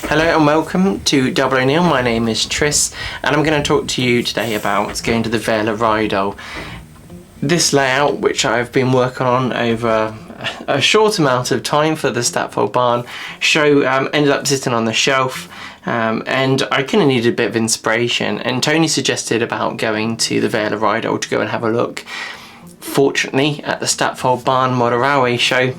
Hello and welcome to Double O Neal. My name is Tris and I'm going to talk to you today about going to the Vale of Rheidol. This layout, which I've been working on over a short amount of time for the Stapfold Barn show, ended up sitting on the shelf, and I kind of needed a bit of inspiration, and Tony suggested about going to the Vale of Rheidol to go and have a look. Fortunately, at the Stapfold Barn Model Railway show,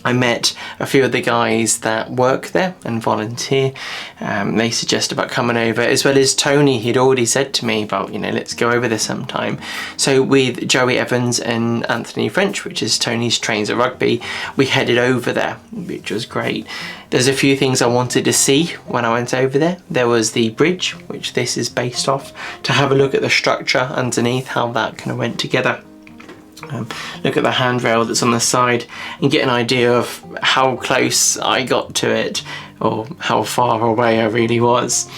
I met a few of the guys that work there and volunteer. They suggested about coming over, as well as Tony. He'd already said to me about, let's go over there sometime. So with Joey Evans and Anthony French, which is Tony's trains at rugby, we headed over there, which was great. There's a few things I wanted to see when I went over there. There was the bridge, which this is based off, to have a look at the structure underneath, how that kind of went together. Look at the handrail that's on the side and get an idea of how close I got to it, or how far away I really was.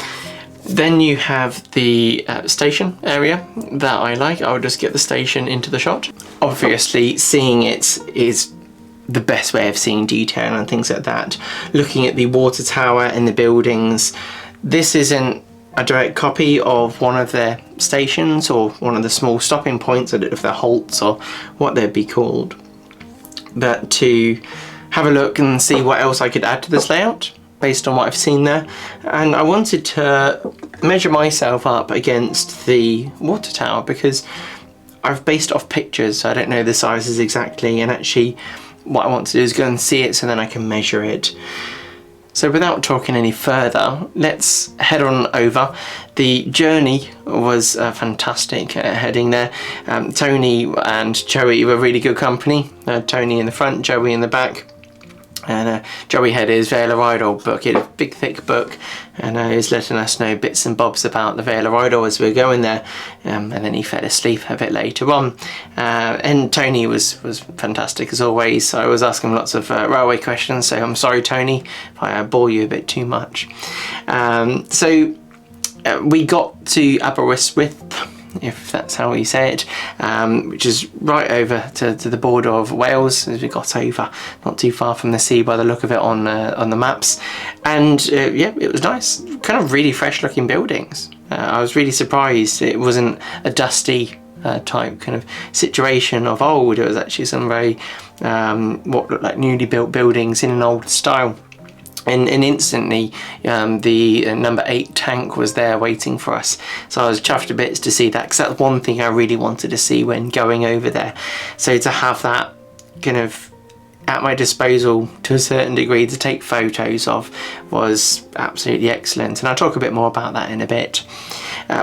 Then you have the station area that I like. I'll just get the station into the shot. Obviously, seeing it is the best way of seeing detail and things like that. Looking at the water tower and the buildings, this isn't a direct copy of one of their stations or one of the small stopping points. I don't know if they're halts or what they'd be called, but to have a look and see what else I could add to this layout based on what I've seen there. And I wanted to measure myself up against the water tower because I've based off pictures, so I don't know the sizes exactly, and actually what I want to do is go and see it so then I can measure it. So without talking any further, let's head on over. The journey was fantastic heading there. Tony and Joey were really good company. Tony in the front, Joey in the back. And Joey had his Vale of Rheidol book. He had a big thick book, and he was letting us know bits and bobs about the Vale of Rheidol as we were going there, and then he fell asleep a bit later on. And Tony was fantastic as always. I was asking him lots of railway questions, so I'm sorry Tony if I bore you a bit too much. So we got to Aberystwyth, if that's how you say it, which is right over to the border of Wales as we got over, not too far from the sea by the look of it on the maps. And yeah, it was nice, kind of really fresh looking buildings. I was really surprised it wasn't a dusty type kind of situation of old. It was actually some very what looked like newly built buildings in an old style. And instantly the number 8 tank was there waiting for us, so I was chuffed to bits to see that, because that's one thing I really wanted to see when going over there. So to have that kind of at my disposal to a certain degree to take photos of was absolutely excellent, and I'll talk a bit more about that in a bit.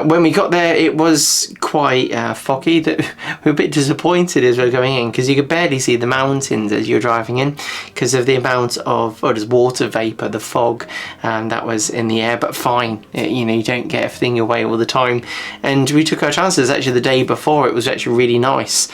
When we got there, it was quite foggy. That we were a bit disappointed as we were going in, because you could barely see the mountains as you're driving in because of the amount of just water vapour, the fog that was in the air. But fine, you don't get everything away all the time, and we took our chances. Actually, the day before it was actually really nice.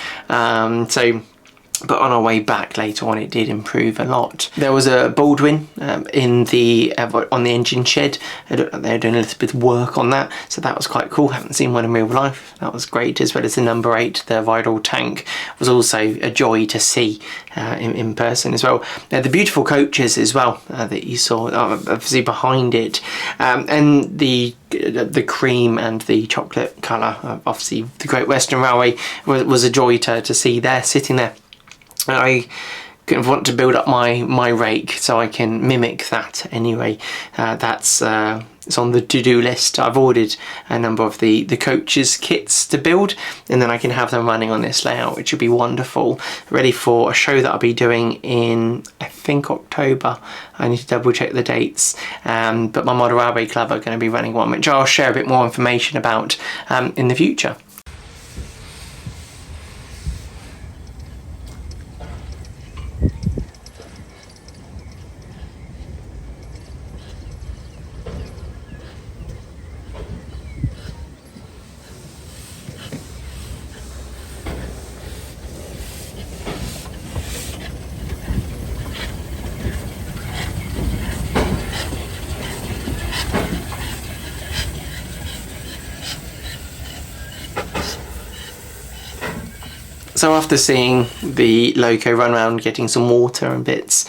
But on our way back later on, it did improve a lot. There was a Baldwin in the on the engine shed. They're doing a little bit of work on that, so that was quite cool. Haven't seen one in real life. That was great, as well as the number 8, the Rheidol tank, was also a joy to see in person as well. The beautiful coaches as well that you saw, obviously behind it, and the cream and the chocolate colour. Obviously, the Great Western Railway was a joy to see there, sitting there. I kind of want to build up my rake so I can mimic that anyway. That's it's on the to-do list. I've ordered a number of the coaches kits to build, and then I can have them running on this layout, which would be wonderful, ready for a show that I'll be doing in, I think, October. I need to double check the dates, but my Model Railway Club are going to be running one, which I'll share a bit more information about in the future. So after seeing the loco run around getting some water and bits,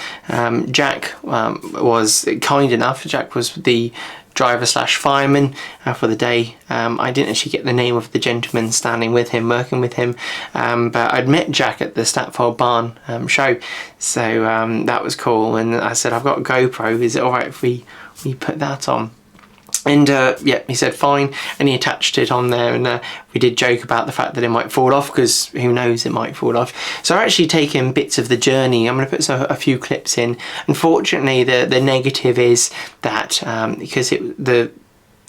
Jack was kind enough. Jack was the driver slash fireman for the day. I didn't actually get the name of the gentleman standing with him, working with him, but I'd met Jack at the Statfold Barn show, so that was cool. And I said, I've got a GoPro, is it alright if we put that on? And yeah, he said fine, and he attached it on there, and we did joke about the fact that it might fall off, because who knows, it might fall off. So I've actually taken bits of the journey. I'm going to put a few clips in. Unfortunately, the negative is that because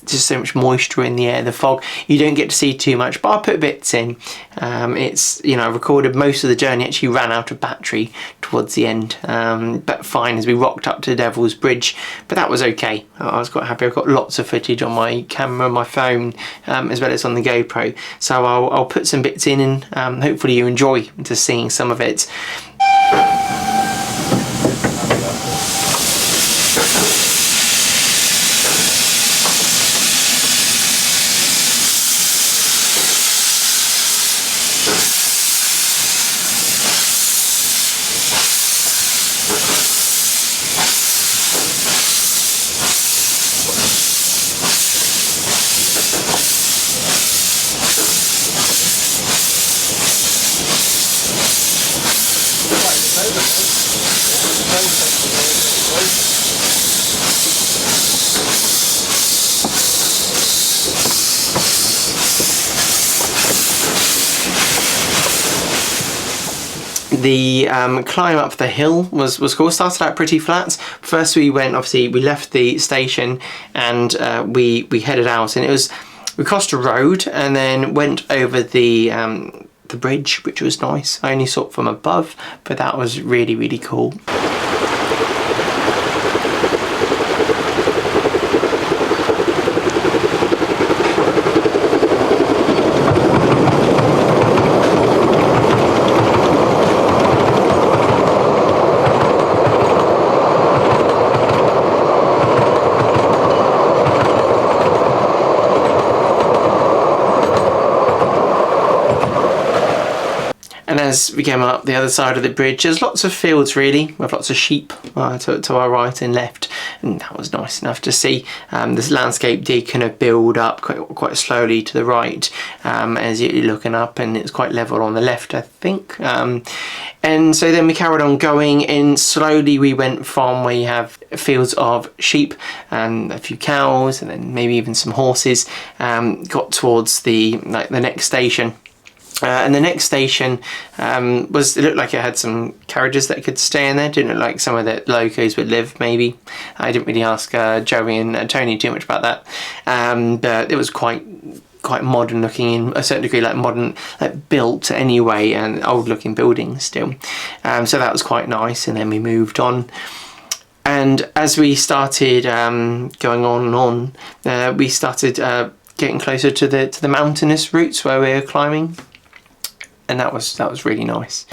just so much moisture in the air, the fog, you don't get to see too much, but I put bits in. It's, you know, I recorded most of the journey, actually ran out of battery towards the end, but fine, as we rocked up to Devil's Bridge, but that was okay. I was quite happy. I've got lots of footage on my camera, my phone, as well as on the GoPro, so I'll put some bits in, and hopefully you enjoy just seeing some of it. The climb up the hill was cool. Started out pretty flat. First we went, obviously we left the station, and we headed out, and we crossed a road and then went over the bridge, which was nice. I only saw it from above, but that was really, really cool. And as we came up the other side of the bridge, there's lots of fields really, with lots of sheep to our right and left, and that was nice enough to see. This landscape did kind of build up quite slowly to the right as you're looking up, and it's quite level on the left, I think. And so then we carried on going, and slowly we went from where you have fields of sheep and a few cows, and then maybe even some horses, got towards the next station. And the next station it looked like it had some carriages that could stay in there. Didn't look like some of the locos would live, maybe. I didn't really ask Joey and Tony too much about that, but it was quite modern looking, in a certain degree, like modern, like built anyway, and old looking buildings still. So that was quite nice, and then we moved on. And as we started going on and on, we started getting closer to the mountainous routes where we were climbing. And that was really nice.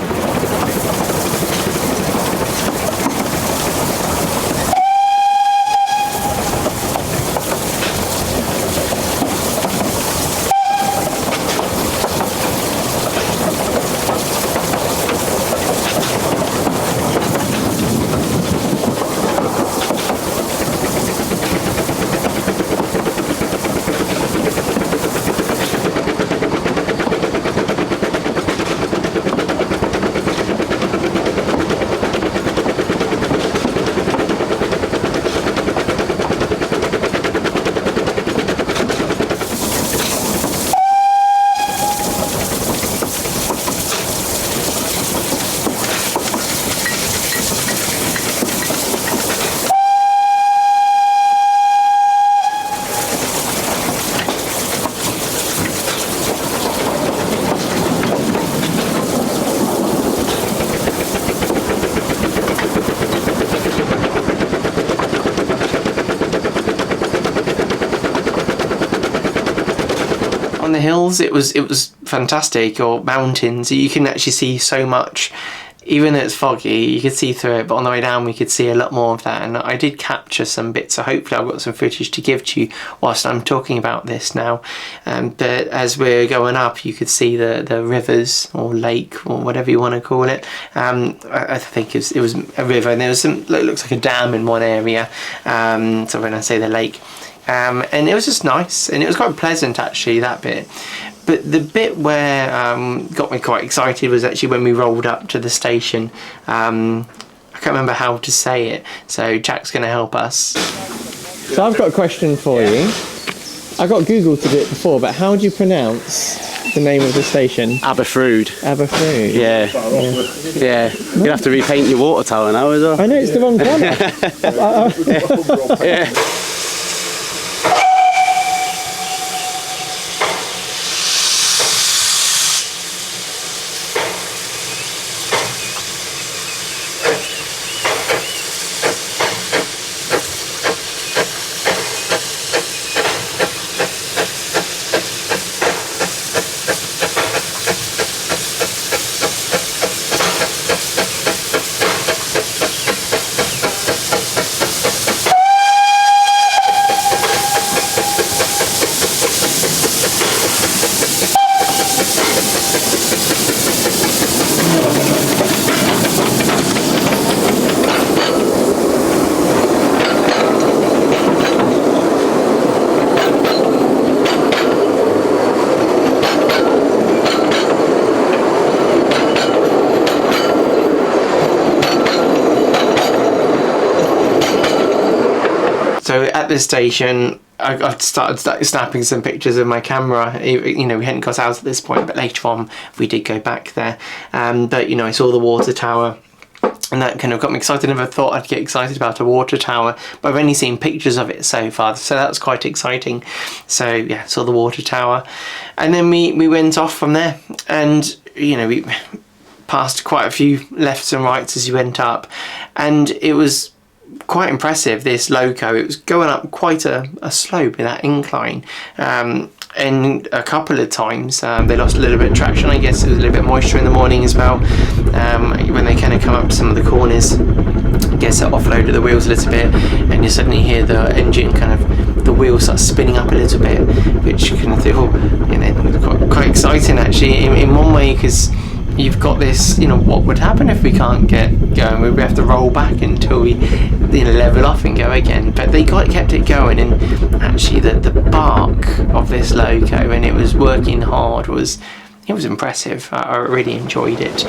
On the hills, it was fantastic, or mountains. You can actually see so much even though it's foggy, you could see through it, but on the way down we could see a lot more of that, and I did capture some bits, so hopefully I've got some footage to give to you whilst I'm talking about this now. But as we're going up, you could see the rivers or lake or whatever you want to call it. I think it was a river, and there was some, it looks like a dam in one area, so when I say the lake, and it was just nice, and it was quite pleasant actually, that bit. But the bit where got me quite excited was actually when we rolled up to the station. I can't remember how to say it, so Jack's going to help us. So I've got a question for you. I got Google to do it before, but how do you pronounce the name of the station? Aberfrwd. Aberfrwd. Yeah. You'll have to repaint your water tower now as well. I know, it's the wrong one. Yeah. So at this station, I started snapping some pictures of my camera. You know, we hadn't got out at this point, but later on we did go back there. But you know, I saw the water tower, and that kind of got me excited. I never thought I'd get excited about a water tower, but I've only seen pictures of it so far, so that was quite exciting. So yeah, saw the water tower, and then we went off from there, and you know, we passed quite a few lefts and rights as you went up, and it was quite impressive, this loco. It was going up quite a slope in that incline, and a couple of times they lost a little bit of traction. I guess it was a little bit moisture in the morning as well, when they kind of come up to some of the corners. I guess it offloaded the wheels a little bit, and you suddenly hear the engine kind of, the wheels start spinning up a little bit, which kind of, you know, quite exciting actually in one way, because you've got this, you know, what would happen if we can't get going? We have to roll back until we, you know, level off and go again. But they kept it going, and actually the bark of this loco, and it was working hard, it was impressive. I really enjoyed it.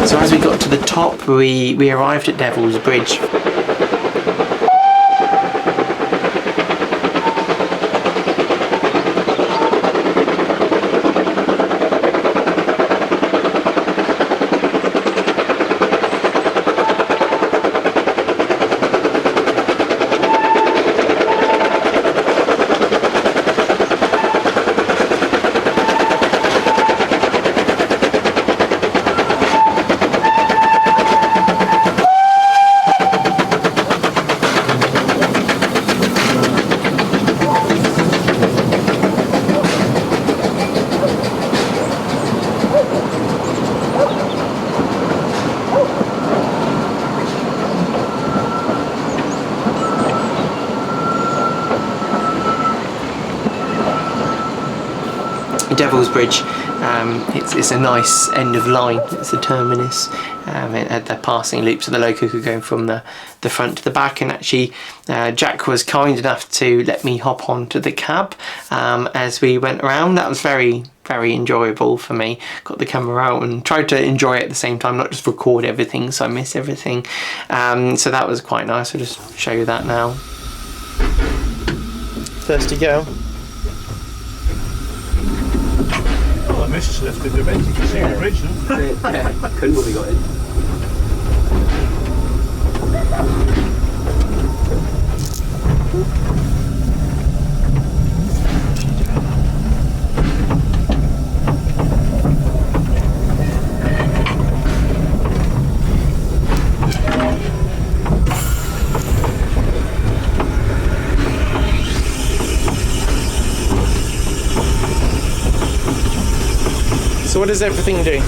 So as we got to the top, we arrived at Devil's Bridge. Devil's Bridge, it's a nice end of line. It's the terminus. It had the passing loop, so the loco could go from the front to the back, and actually Jack was kind enough to let me hop onto the cab as we went around. That was very enjoyable for me. Got the camera out and tried to enjoy it at the same time, not just record everything so I miss everything. So that was quite nice. I'll just show you that now. First to go. I missed lifted the vent, you can see the bridge now. Yeah, couldn't when we got in. So what does everything do?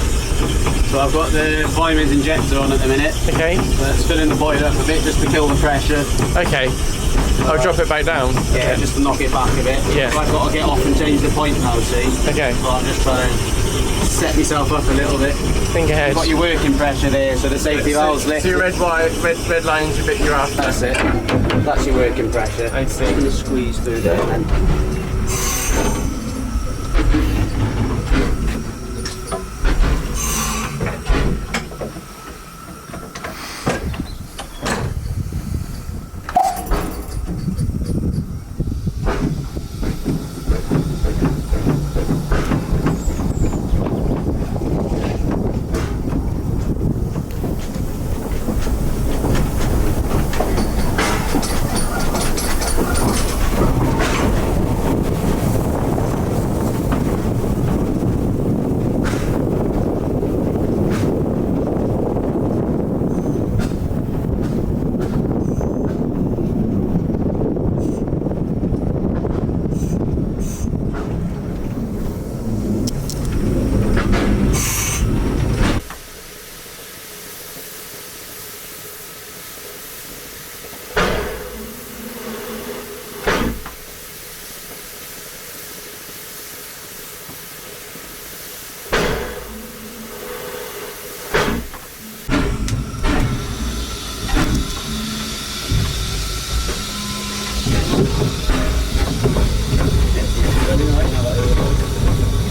So I've got the Vyman's injector on at the minute. Okay. That's filling the boiler up a bit just to kill the pressure. Okay. I'll drop it back down. Yeah, just to knock it back a bit. Yeah. So I've got to get off and change the point now, see? Okay. So I'm just trying to set myself up a little bit. Think ahead. You've got your working pressure there, so the safety valve's So lifted. your red line's a bit you're after. That's it. That's your working pressure. I see. Just squeeze through there then.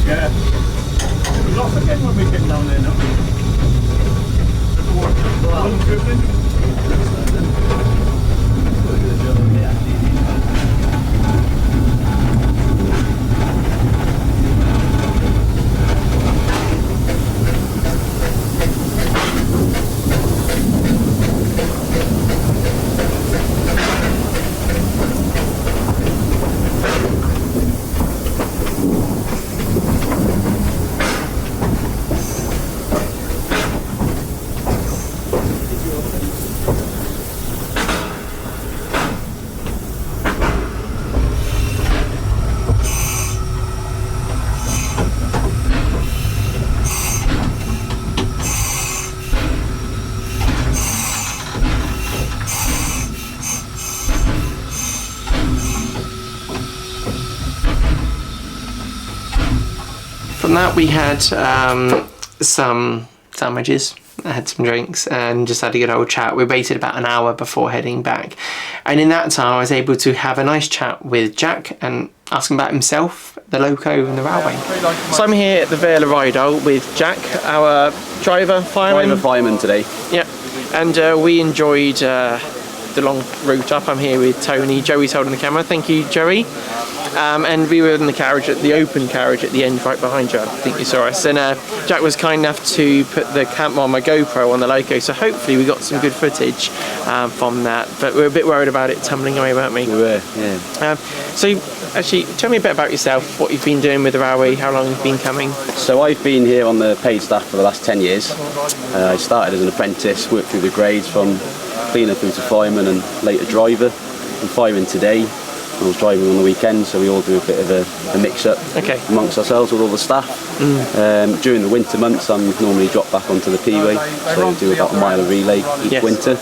Yeah. It was off again when we came down there now. Wasn't dribbling. From that we had some sandwiches, I had some drinks and just had a good old chat. We waited about an hour before heading back, and in that time I was able to have a nice chat with Jack and ask him about himself, the loco and the railway. So I'm here at the Vale of Rheidol with Jack, our fireman today. Yeah, and we enjoyed the long route up. I'm here with Tony. Joey's holding the camera. Thank you, Joey. And we were in the carriage, at the open carriage at the end, right behind you. I think you saw us. And Jack was kind enough to put the my GoPro on the loco, so hopefully we got some good footage from that. But we were a bit worried about it tumbling away, weren't we? We were, yeah. So actually, tell me a bit about yourself, what you've been doing with the railway, how long you've been coming. So I've been here on the paid staff for the last 10 years. I started as an apprentice, worked through the grades from cleaner through to fireman and later driver. I'm fireman today. I was driving on the weekend, so we all do a bit of a mix-up amongst ourselves with all the staff. During the winter months, I'm normally dropped back onto the P-way, so do about a mile of relay each winter,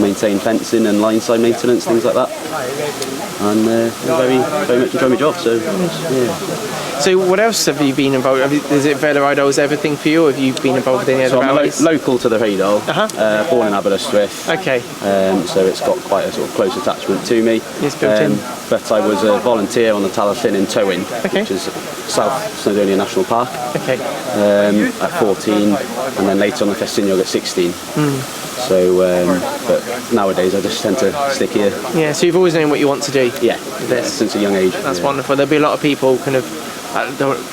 maintain fencing and line side maintenance, things like that. And very much enjoy my job. So yeah. So what else have you been involved? Is it Vale of Rheidol is everything for you, or have you been involved in any other rallies? I'm local to the Rheidol, born in Aberystwyth. Okay. So it's got quite a sort of close attachment to me. It's built in. But I was a volunteer on the Tallaghfin in Towyn, which is South Snowdonia National Park. Okay. At 14, and then later on the Festiniog at 16. So, but nowadays I just tend to stick here. Yeah, so you've always known what you want to do? Yeah, since a young age. That's wonderful. There'll be a lot of people kind of,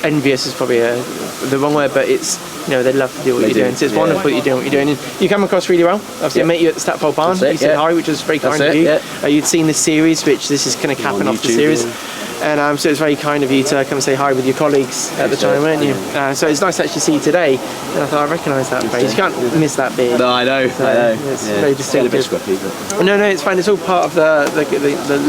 envious is probably the wrong word, but it's, you know, they love to do what you're doing. So it's wonderful that you're doing what you're doing. And you come across really well. Obviously I met you at the Stapfold Barn. You said hi, which was very kind of you. You'd seen this series, which this is kind of capping off the series. And so it's very kind of you to come and say hi with your colleagues at the time, weren't you? So it's nice to actually see you today. And I thought I recognise that face. You can't miss that beard. No, I know. It's very distinctive. It's a bit scruffy, but... No, it's fine. It's all part of the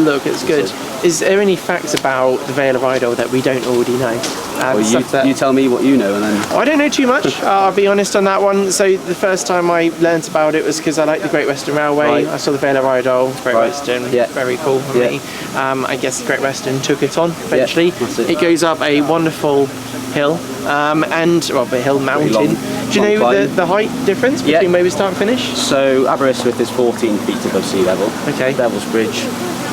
look. It's good. Is there any facts about the Vale of Rheidol that we don't already know? Well, stuff that you tell me what you know, and then I don't know too much. I'll be honest on that one. So the first time I learnt about it was because I liked the Great Western Railway. Right. I saw the Vale of Rheidol, Great Right. Western, Yeah. very cool for Yeah. me. I guess the Great Western took it on eventually. that's it. It goes up a wonderful hill, the hill mountain. long- Do you long know climb. the height difference Yeah. between where we start and finish? So Aberystwyth is 14 feet above sea level. Okay. Devil's Bridge,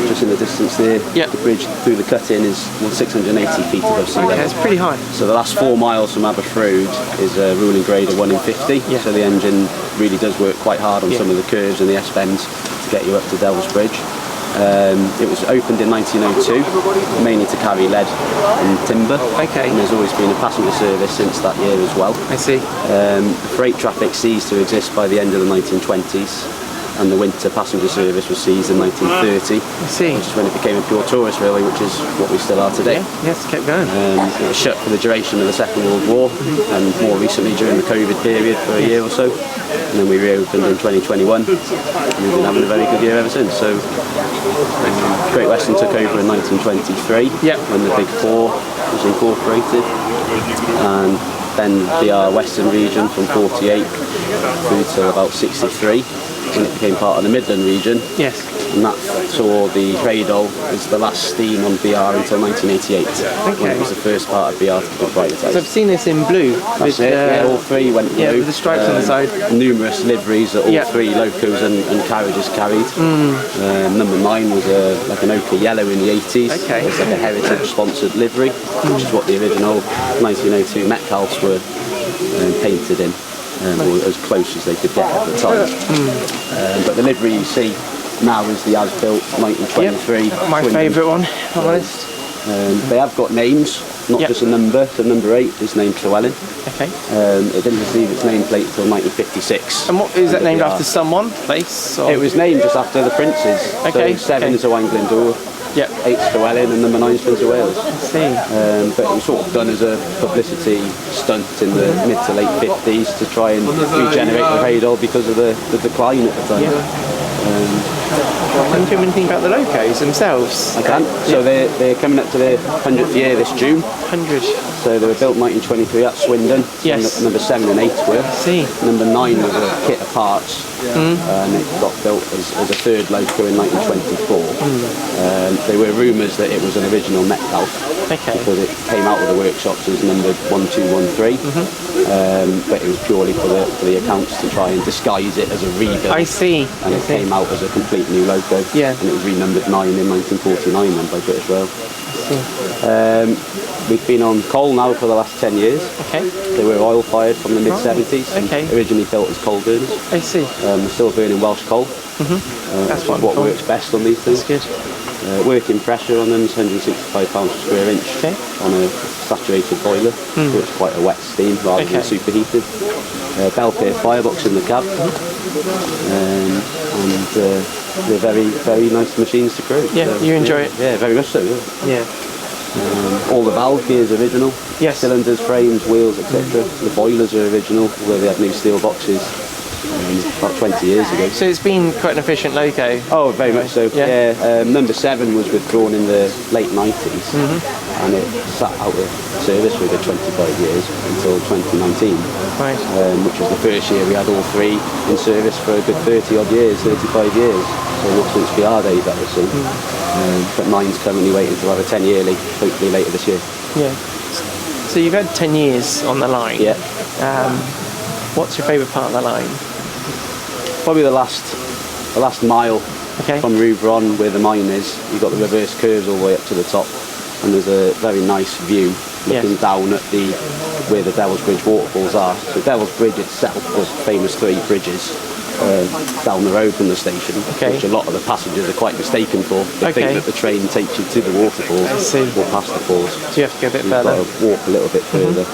just in the distance there. Yeah. The bridge through the cut-in is 680 feet above sea Okay, level. it's pretty high. So the last 4 miles from Aberystwyth is a ruling grade of 1 in 50. Yeah. So the engine really does work quite hard on Yeah. some of the curves and the S-bends to get you up to Devil's Bridge. It was opened in 1902, mainly to carry lead and timber. Okay. And there's always been a passenger service since that year as well. I see. Freight traffic ceased to exist by the end of the 1920s, and the winter passenger service was seized in 1930, I see. which is when it became a pure tourist railway, which is what we still are today. Yeah, yes, kept going. It was shut for the duration of the Second World War, and more recently during the COVID period for a year or so, and then we reopened in 2021, and we've been having a very good year ever since. So Great Western took over in 1923, Yep. when the Big Four was incorporated, and then the Western region from 48 through to about 63, when it became part of the Midland region. Yes. And that saw the Rheidol as the last steam on BR until 1988, when it was the first part of BR to be So I've privatised. seen this in blue. That's it, yeah, all three went blue. yeah, with the stripes on the side. Numerous liveries that all Yeah. three locos and carriages carried. Number 9 was like an ochre yellow in the 80s. Okay. It's like a heritage-sponsored livery, which is what the original 1902 Met Calfs were painted in, or as close as they could get at the time. But the livery you see now is the as-built 1923. My Swindon. favourite one, if I'm honest. They have got names, not Yep. just a number. So number 8 is named Llywelyn. Okay. It didn't receive its nameplate until 1956. And what is that named Yeah. after? Someone? Place? Or? It was named just after the princes. Okay, So 7 okay. is Owain Glyndŵr, Yeah. 8's Llywelyn, and number 9 is Prince of Wales. I see. But it was sort of done as a publicity stunt in the mid to late 50s to try and regenerate the Rheidol because of the decline at the time. Yeah. Can you tell me anything about the locos themselves? I can. So they're coming up to their 100th year this June. 100. So they were built 1923 at Swindon. Yes. Number 7 and 8 were. See. Number 9 was a kit of parts, and it got built as a third loco in 1924. There were rumours that it was an original Metcalf, Okay. because it came out of the workshops as numbered 1213, but it was purely for the accounts to try and disguise it as a rebuild. I see. And I it see. came out as a complete new loco, Yeah. and it was renumbered 9 in 1949 then by British Rail. We've been on coal now for the last 10 years. Okay. They were oil fired from the mid-70s, okay. and originally built as coal burners. I see. We're still burning Welsh coal, That's which is what wonderful. works best on these things. That's good. Working pressure on them is 165 pounds per square inch Okay. on a saturated boiler, so it's quite a wet steam rather than Okay. superheated. Belpaire firebox in the cab, and they're very, very nice machines to crew. Yeah, you enjoy it? Yeah, very much so. Yeah. Yeah. All the valve gears original, Yes. cylinders, frames, wheels, etc. The boilers are original, although they had new steel boxes about 20 years ago. So it's been quite an efficient loco. Oh, very much so. Yeah. Yeah. Number 7 was withdrawn in the late 90s, and it sat out of service for a good 25 years until 2019, Right. which was the first year we had all 3 in service for a good 30 odd years, 35 years. So not since VR days that was seen. But 9's currently waiting to have a 10 yearly, hopefully later this year. Yeah. So you've had 10 years on the line. Yeah. What's your favourite part of the line? Probably the last mile Okay. from Rouvron where the mine is. You've got the reverse curves all the way up to the top, and there's a very nice view looking Yes. down at where the Devil's Bridge waterfalls are. So Devil's Bridge itself, the famous 3 bridges down the road from the station, Okay. which a lot of the passengers are quite mistaken for. They Okay. think that the train takes you to the waterfalls I see. or past the falls. So you have to go a bit You've further. got to walk a little bit further.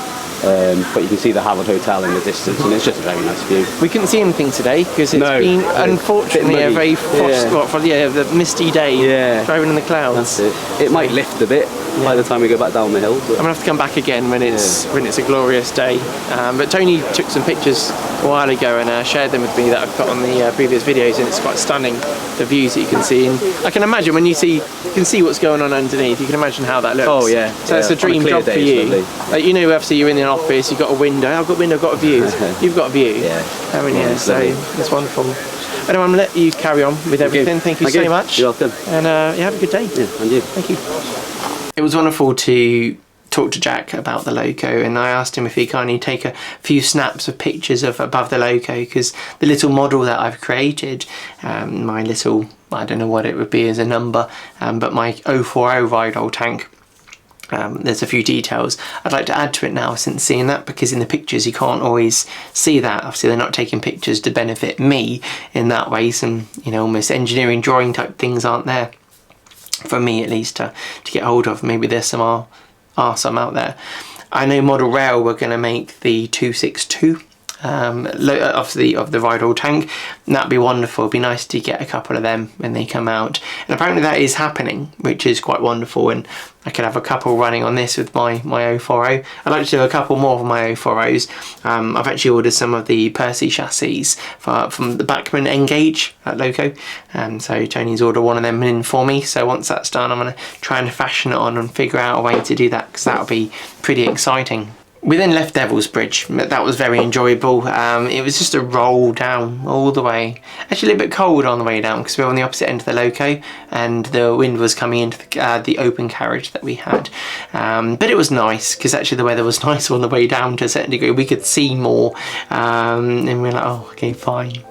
But you can see the Havard Hotel in the distance, and it's just a very nice view. We couldn't see anything today because it's No. been Bit unfortunately a muddy. very frost, Yeah. the misty day. Yeah. Driving in the clouds. That's it. It might lift a bit by the time we go back down the hill. I'm gonna have to come back again when it's a glorious day. But Tony took some pictures a while ago and shared them with me that I've put on the previous videos, and it's quite stunning, the views that you can see. And I can imagine when you can see what's going on underneath, you can imagine how that looks. Oh yeah. So it's a dream job for you. Like, you know, obviously you're in an office, you've got a window. I've got a window, I've got a view. You've got a view. Yeah. Haven't you? So it's wonderful. Anyway, I'm going to let you carry on with everything. Thank you so much. You're welcome. And you have a good day. Yeah, and you. Thank you. It was wonderful to talk to Jack about the loco, and I asked him if he kindly take a few snaps of pictures of above the loco, because the little model that I've created, my little, I don't know what it would be as a number, but my 040 Rheidol tank, there's a few details I'd like to add to it now since seeing that, because in the pictures you can't always see that. Obviously they're not taking pictures to benefit me in that way. Some, you know, almost engineering drawing type things aren't there for me, at least, to get hold of. Maybe there's some are some out there. I know Model Rail were going to make the 262 of the Rheidol tank, and that'd be wonderful. It'd be nice to get a couple of them when they come out, and apparently that is happening, which is quite wonderful, and I could have a couple running on this with my 040. I'd like to do a couple more of my 040s. I've actually ordered some of the Percy chassis from the Bachmann N-Gage at Loco, so Tony's ordered one of them in for me. So once that's done, I'm going to try and fashion it on and figure out a way to do that, because that'll be pretty exciting. We then left Devil's Bridge. That was very enjoyable. It was just a roll down all the way. Actually a little bit cold on the way down because we were on the opposite end of the loco and the wind was coming into the open carriage that we had. But it was nice because actually the weather was nice on the way down to a certain degree. We could see more, and we were like, oh, okay, fine.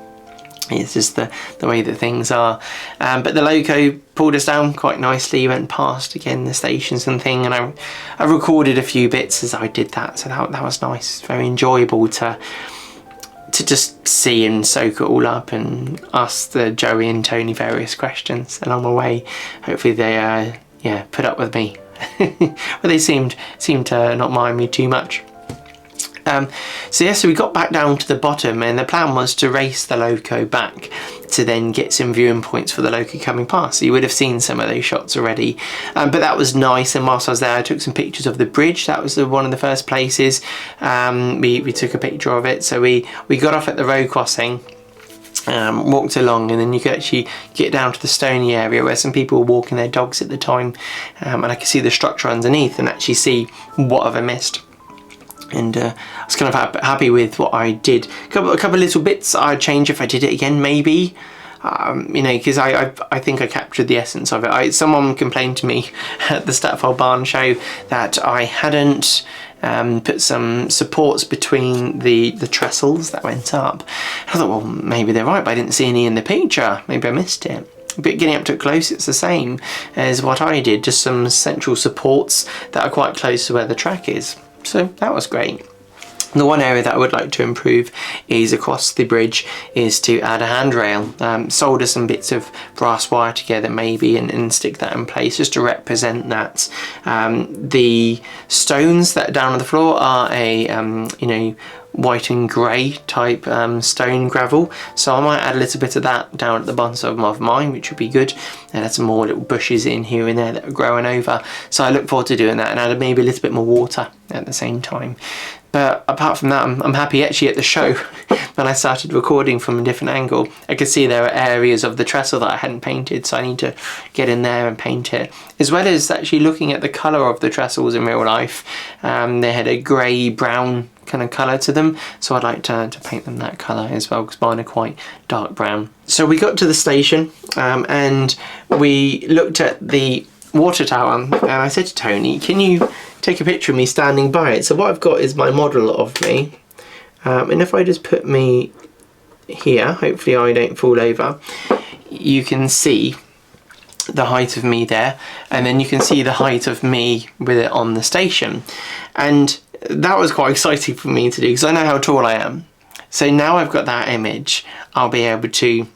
It's just the way that things are. But the loco pulled us down quite nicely, went past again the stations and thing, and I recorded a few bits as I did that, so that was nice. Very enjoyable to just see and soak it all up and ask the Joey and Tony various questions along the way. Hopefully they put up with me. But they seemed to not mind me too much. So we got back down to the bottom, and the plan was to race the loco back to then get some viewing points for the loco coming past. So you would have seen some of those shots already, but that was nice. And whilst I was there, I took some pictures of the bridge. That was one of the first places we took a picture of it. So we got off at the road crossing, walked along, and then you could actually get down to the stony area where some people were walking their dogs at the time, and I could see the structure underneath and actually see what have I missed. And I was kind of happy with what I did. A couple little bits I'd change if I did it again, maybe. You know, because I think I captured the essence of it. Someone complained to me at the Statford Barn show that I hadn't put some supports between the trestles that went up. I thought, well, maybe they're right, but I didn't see any in the picture. Maybe I missed it. But getting up to close, it's the same as what I did. Just some central supports that are quite close to where the track is. So that was great. The one area that I would like to improve is across the bridge is to add a handrail. Solder some bits of brass wire together maybe and stick that in place just to represent that. The stones that are down on the floor are a you know, white and grey type stone gravel, so I might add a little bit of that down at the bottom of mine, which would be good, and add some more little bushes in here and there that are growing over. So I look forward to doing that, and add maybe a little bit more water at the same time. But apart from that, I'm happy. Actually at the show, when I started recording from a different angle, I could see there were areas of the trestle that I hadn't painted, so I need to get in there and paint it. As well as actually looking at the colour of the trestles in real life, they had a grey-brown kind of colour to them, so I'd like to paint them that colour as well, because mine are quite dark brown. So we got to the station, and we looked at the water tower, and I said to Tony, can you take a picture of me standing by it? So what I've got is my model of me, and if I just put me here, hopefully I don't fall over, you can see the height of me there, and then you can see the height of me with it on the station. And that was quite exciting for me to do, because I know how tall I am. So now I've got that image, I'll be able to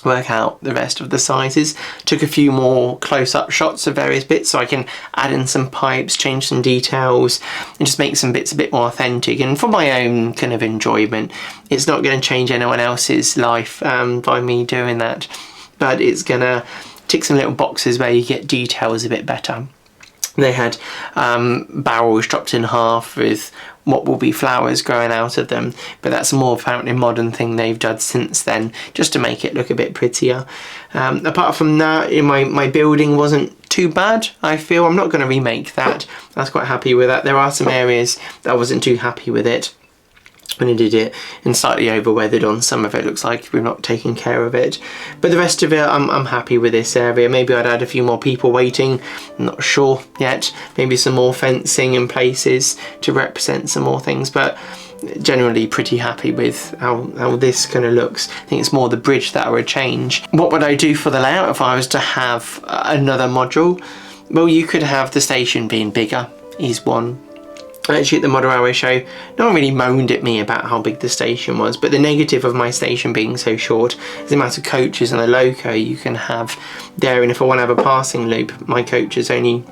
work out the rest of the sizes. Took a few more close-up shots of various bits so I can add in some pipes, change some details, and just make some bits a bit more authentic. And for my own kind of enjoyment, it's not going to change anyone else's life by me doing that, but it's going to tick some little boxes where you get details a bit better. They had barrels chopped in half with what will be flowers growing out of them, but that's a more apparently modern thing they've done since then, just to make it look a bit prettier. Apart from that, my building wasn't too bad, I feel. I'm not going to remake that. I was quite happy with that. There are some areas that I wasn't too happy with it when I did it, and slightly over weathered on some of it. Looks like we've not taken care of it, but the rest of it I'm happy with this area. Maybe I'd add a few more people waiting, I'm not sure yet. Maybe some more fencing in places to represent some more things, but generally pretty happy with how this kind of looks. I think it's more the bridge that I would change. What would I do for the layout if I was to have another module? Well, you could have the station being bigger, is one. Actually, at the model railway show, no one really moaned at me about how big the station was, but the negative of my station being so short is the amount of coaches and the loco you can have there, and if I want to have a passing loop, my coaches only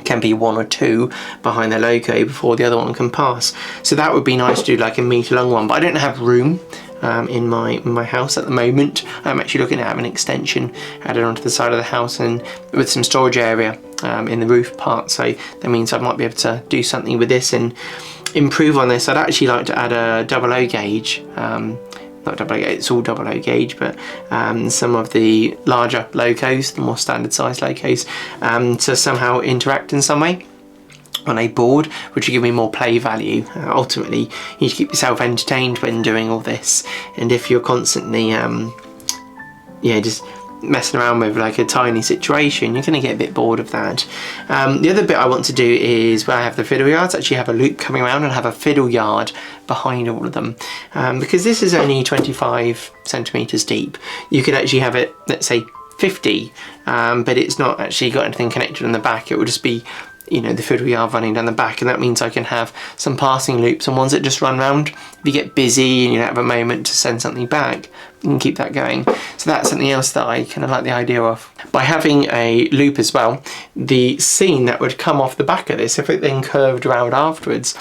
can be 1 or 2 behind the loco before the other one can pass. So that would be nice to do like a metre long one, but I don't have room in my house at the moment. I'm actually looking at having an extension added onto the side of the house and with some storage area in the roof part, so that means I might be able to do something with this and improve on this. I'd actually like to add a double O gauge, not double O gauge, it's all double O gauge, but some of the larger locos, the more standard size locos, to somehow interact in some way on a board, which will give me more play value. Ultimately, you need to keep yourself entertained when doing all this, and if you're constantly just messing around with like a tiny situation, you're going to get a bit bored of that. The other bit I want to do is where I have the fiddle yards, actually have a loop coming around and have a fiddle yard behind all of them, because this is only 25 centimeters deep. You could actually have it, let's say 50, but it's not actually got anything connected in the back. It will just be, you know, the fiddle yard running down the back, and that means I can have some passing loops and ones that just run round. If you get busy and you don't have a moment to send something back, you can keep that going. So that's something else that I kind of like the idea of. By having a loop as well, the scene that would come off the back of this, if it then curved around afterwards,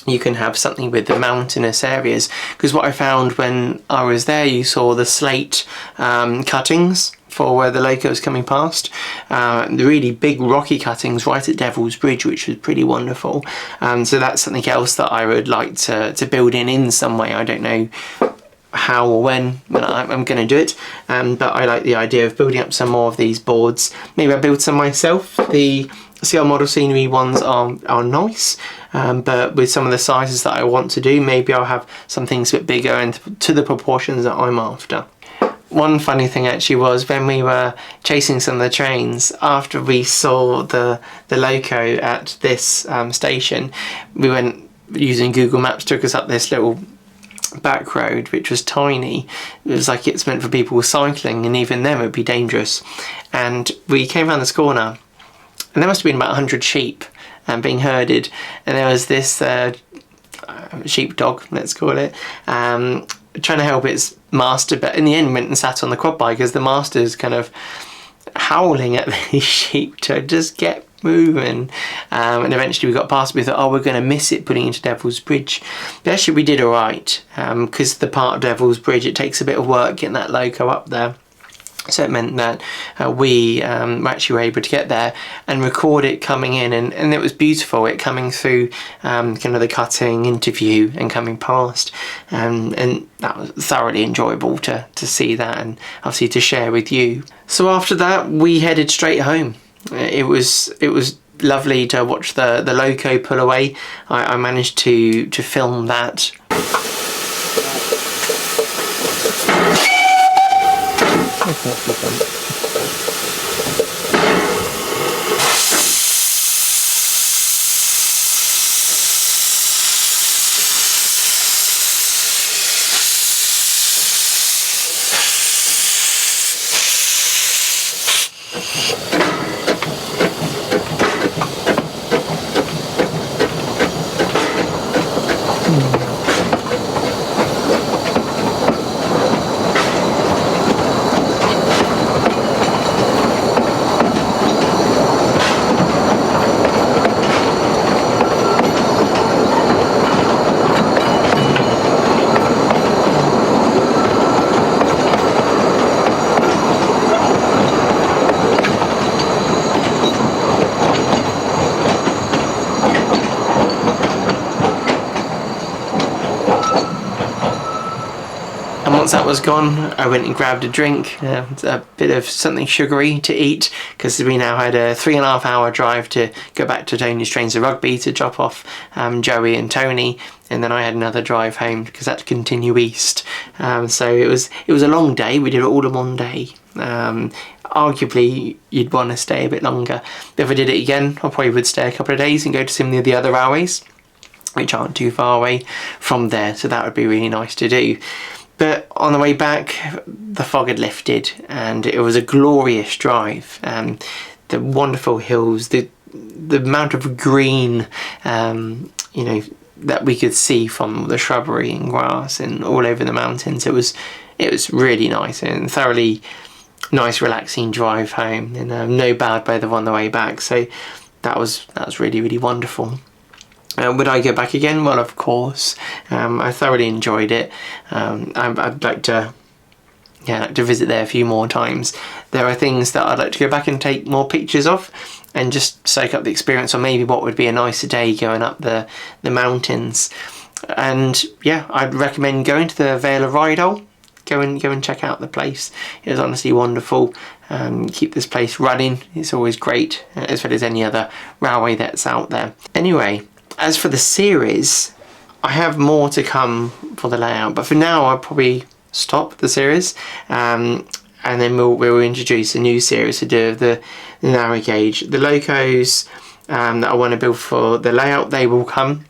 you can have something with the mountainous areas, because what I found when I was there, you saw the slate cuttings for where the loco was coming past, the really big rocky cuttings right at Devil's Bridge, which was pretty wonderful. So that's something else that I would like to build in some way. I don't know how or when I'm going to do it, but I like the idea of building up some more of these boards. Maybe I build some myself. The CL Model Scenery ones are nice, but with some of the sizes that I want to do, maybe I'll have some things a bit bigger and to the proportions that I'm after. One funny thing actually was when we were chasing some of the trains, after we saw the loco at this station, we went using Google Maps, took us up this little back road which was tiny. It was like it's meant for people cycling, and even then it would be dangerous. And we came around this corner and there must have been about 100 sheep being herded, and there was this sheepdog, let's call it, trying to help its master, but in the end went and sat on the quad bike as the master's kind of howling at these sheep to just get moving, and eventually we got past. We thought, oh, we're going to miss it putting into Devil's Bridge, but actually we did alright, because the part of Devil's Bridge, it takes a bit of work getting that loco up there. So it meant that we actually were able to get there and record it coming in, and it was beautiful, it coming through kind of the cutting interview and coming past, and that was thoroughly enjoyable to see that, and obviously to share with you. So after that we headed straight home. It was lovely to watch the loco pull away. I managed to film that. was gone, I went and grabbed a drink, a bit of something sugary to eat, because we now had a 3.5 hour drive to go back to Tony's Trains of Rugby to drop off Joey and Tony, and then I had another drive home because I had to continue east. So it was a long day. We did it all in one day. Arguably you'd want to stay a bit longer. If I did it again, I probably would stay a couple of days and go to some of the other railways, which aren't too far away from there, so that would be really nice to do. But on the way back, the fog had lifted and it was a glorious drive. The wonderful hills, the amount of green, you know, that we could see from the shrubbery and grass and all over the mountains. It was really nice and thoroughly nice, relaxing drive home, and no bad weather on the way back. So that was really, really wonderful. Would I go back again? Well, of course. I thoroughly enjoyed it. I'd like to visit there a few more times. There are things that I'd like to go back and take more pictures of and just soak up the experience, or maybe what would be a nicer day going up the mountains. And yeah, I'd recommend going to the Vale of Rheidol. Go and check out the place. It was honestly wonderful. Keep this place running. It's always great, as well as any other railway that's out there. Anyway, as for the series, I have more to come for the layout, but for now I'll probably stop the series, and then we'll introduce a new series to do the narrow gauge. The locos that I want to build for the layout, they will come.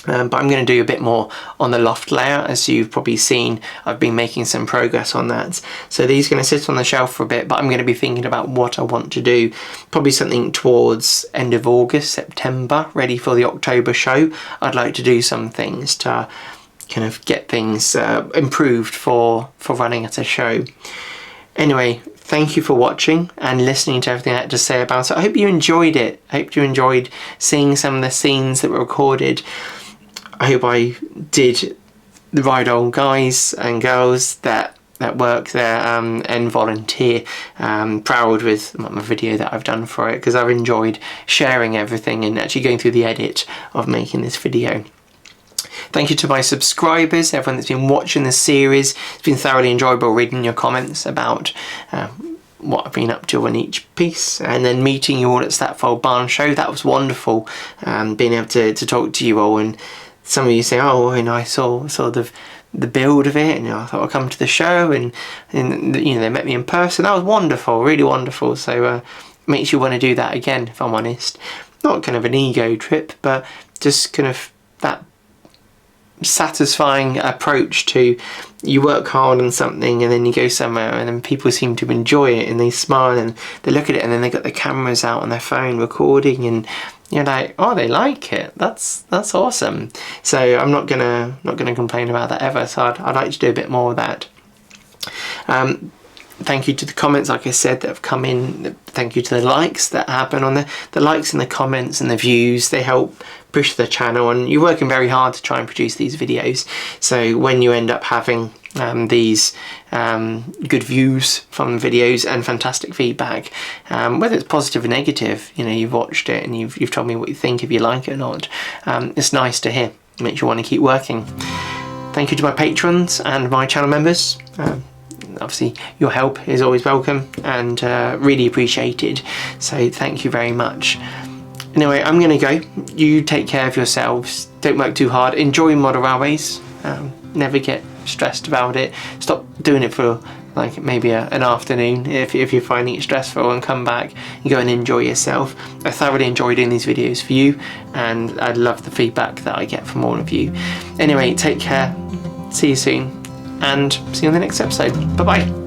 But I'm going to do a bit more on the loft layout. As you've probably seen, I've been making some progress on that. So these are going to sit on the shelf for a bit, but I'm going to be thinking about what I want to do. Probably something towards end of August, September, ready for the October show. I'd like to do some things to kind of get things improved for running at a show. Anyway, thank you for watching and listening to everything I had to say about it. I hope you enjoyed it. I hope you enjoyed seeing some of the scenes that were recorded. I hope I did the Rheidol guys and girls that work there and volunteer proud with my video that I've done for it, because I've enjoyed sharing everything and actually going through the edit of making this video. Thank you to my subscribers, everyone that's been watching this series. It's been thoroughly enjoyable reading your comments about what I've been up to on each piece, and then meeting you all at Stafford Barn Show. That was wonderful, being able to talk to you all. And some of you say, oh, and I saw sort of the build of it, and I thought I'd come to the show, and you know, they met me in person. That was wonderful, really wonderful. So makes you want to do that again, if I'm honest. Not kind of an ego trip, but just kind of that satisfying approach to, you work hard on something and then you go somewhere and then people seem to enjoy it and they smile and they look at it and then they got their cameras out on their phone recording, and you're like, oh, they like it. That's awesome. So I'm not gonna complain about that ever. So I'd like to do a bit more of that. Thank you to the comments, like I said, that have come in. Thank you to the likes that happen on the likes and the comments and the views. They help push the channel, and you're working very hard to try and produce these videos. So when you end up having these good views from videos and fantastic feedback, whether it's positive or negative, you know, you've watched it and you've told me what you think, if you like it or not, it's nice to hear. It makes you want to keep working. Thank you to my patrons and my channel members. Obviously your help is always welcome and really appreciated, so thank you very much. Anyway, I'm gonna go. You take care of yourselves, don't work too hard, enjoy model railways, never get stressed about it, stop doing it for like maybe an afternoon if you're finding it stressful, and come back and go and enjoy yourself. I thoroughly enjoy doing these videos for you, and I love the feedback that I get from all of you. Anyway, take care, see you soon, and see you on the next episode. Bye bye.